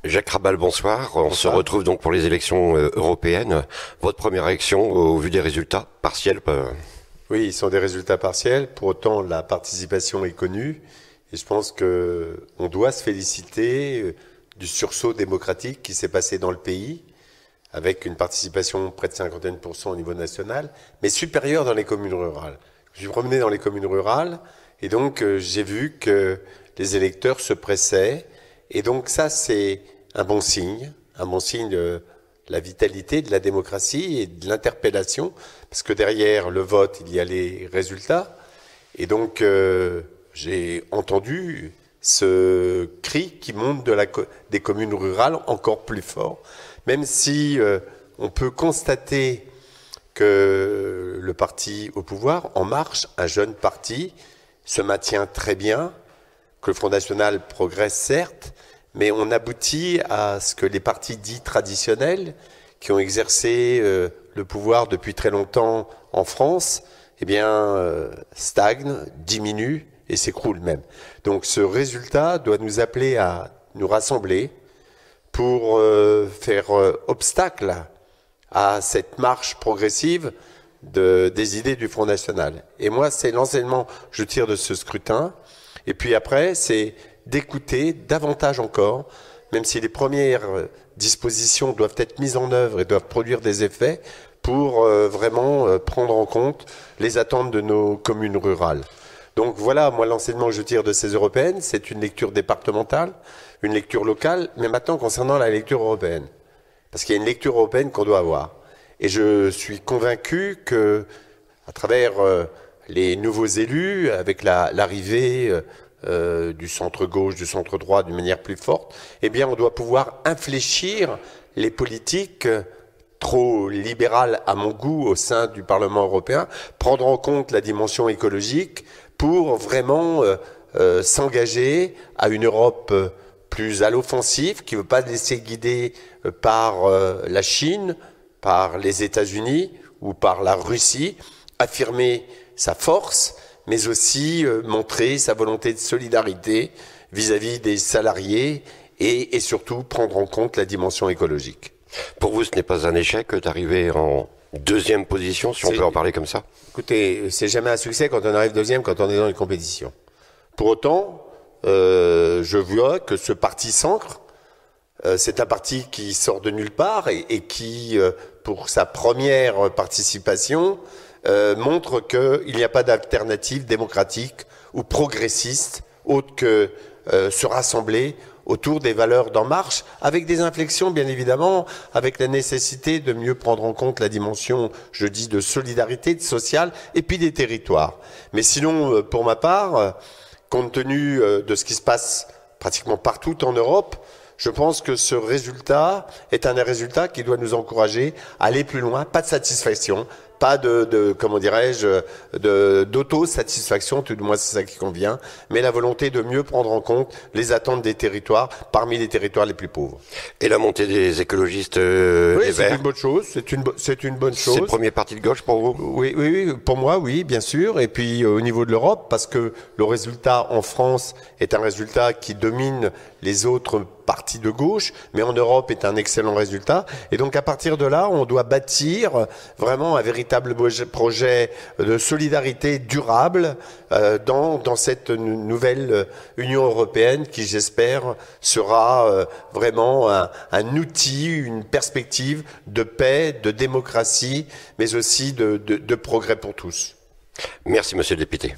Jacques Rabal, bonsoir. On se retrouve donc pour les élections européennes. Votre première réaction au vu des résultats partiels Oui, ils sont des résultats partiels. Pour autant, la participation est connue. Et je pense qu'on doit se féliciter du sursaut démocratique qui s'est passé dans le pays, avec une participation près de 51% au niveau national, mais supérieure dans les communes rurales. Je suis promené dans les communes rurales, et donc j'ai vu que les électeurs se pressaient. Et donc ça, c'est un bon signe de la vitalité de la démocratie et de l'interpellation, parce que derrière le vote, il y a les résultats. Et donc, j'ai entendu ce cri qui monte des communes rurales encore plus fort, même si on peut constater que le parti au pouvoir, En Marche, un jeune parti, se maintient très bien, que le Front National progresse certes, mais on aboutit à ce que les partis dits traditionnels, qui ont exercé le pouvoir depuis très longtemps en France, eh bien, stagnent, diminuent et s'écroulent même. Donc ce résultat doit nous appeler à nous rassembler pour faire obstacle à cette marche progressive des idées du Front National. Et moi, c'est l'enseignement que je tire de ce scrutin. Et puis après, c'est d'écouter davantage encore, même si les premières dispositions doivent être mises en œuvre et doivent produire des effets pour vraiment prendre en compte les attentes de nos communes rurales. Donc voilà, moi, l'enseignement que je tire de ces européennes, c'est une lecture départementale, une lecture locale, mais maintenant concernant la lecture européenne. Parce qu'il y a une lecture européenne qu'on doit avoir. Et je suis convaincu que, à travers les nouveaux élus, avec l'arrivée du centre-gauche, du centre-droit d'une manière plus forte, eh bien, on doit pouvoir infléchir les politiques trop libérales à mon goût au sein du Parlement européen, prendre en compte la dimension écologique pour vraiment s'engager à une Europe plus à l'offensive, qui ne veut pas laisser guider par la Chine, par les États-Unis ou par la Russie, affirmer sa force, mais aussi montrer sa volonté de solidarité vis-à-vis des salariés et surtout prendre en compte la dimension écologique. Pour vous, ce n'est pas un échec d'arriver en deuxième position, si on peut en parler comme ça? Écoutez, c'est jamais un succès quand on arrive deuxième, quand on est dans une compétition. Pour autant, je vois que ce parti Centre, c'est un parti qui sort de nulle part et qui, pour sa première participation, montre qu'il n'y a pas d'alternative démocratique ou progressiste autre que se rassembler autour des valeurs d'En Marche, avec des inflexions bien évidemment, avec la nécessité de mieux prendre en compte la dimension, je dis, de solidarité, de social, et puis des territoires. Mais sinon, pour ma part, compte tenu de ce qui se passe pratiquement partout en Europe, je pense que ce résultat est un résultat qui doit nous encourager à aller plus loin, pas de satisfaction, pas comment dirais-je, d'autosatisfaction, tout du moins c'est ça qui convient, mais la volonté de mieux prendre en compte les attentes des territoires parmi les territoires les plus pauvres. Et la montée des écologistes oui, les c'est Verts, une bonne chose, c'est une bonne chose. c'est le premier parti de gauche pour vous? Oui, pour moi, oui, bien sûr. Et puis au niveau de l'Europe, parce que le résultat en France est un résultat qui domine les autres partis de gauche, mais en Europe est un excellent résultat. Et donc à partir de là, on doit bâtir vraiment un véritable projet de solidarité durable dans cette nouvelle Union européenne qui, j'espère, sera vraiment un outil, une perspective de paix, de démocratie, mais aussi de progrès pour tous. Merci, monsieur le député.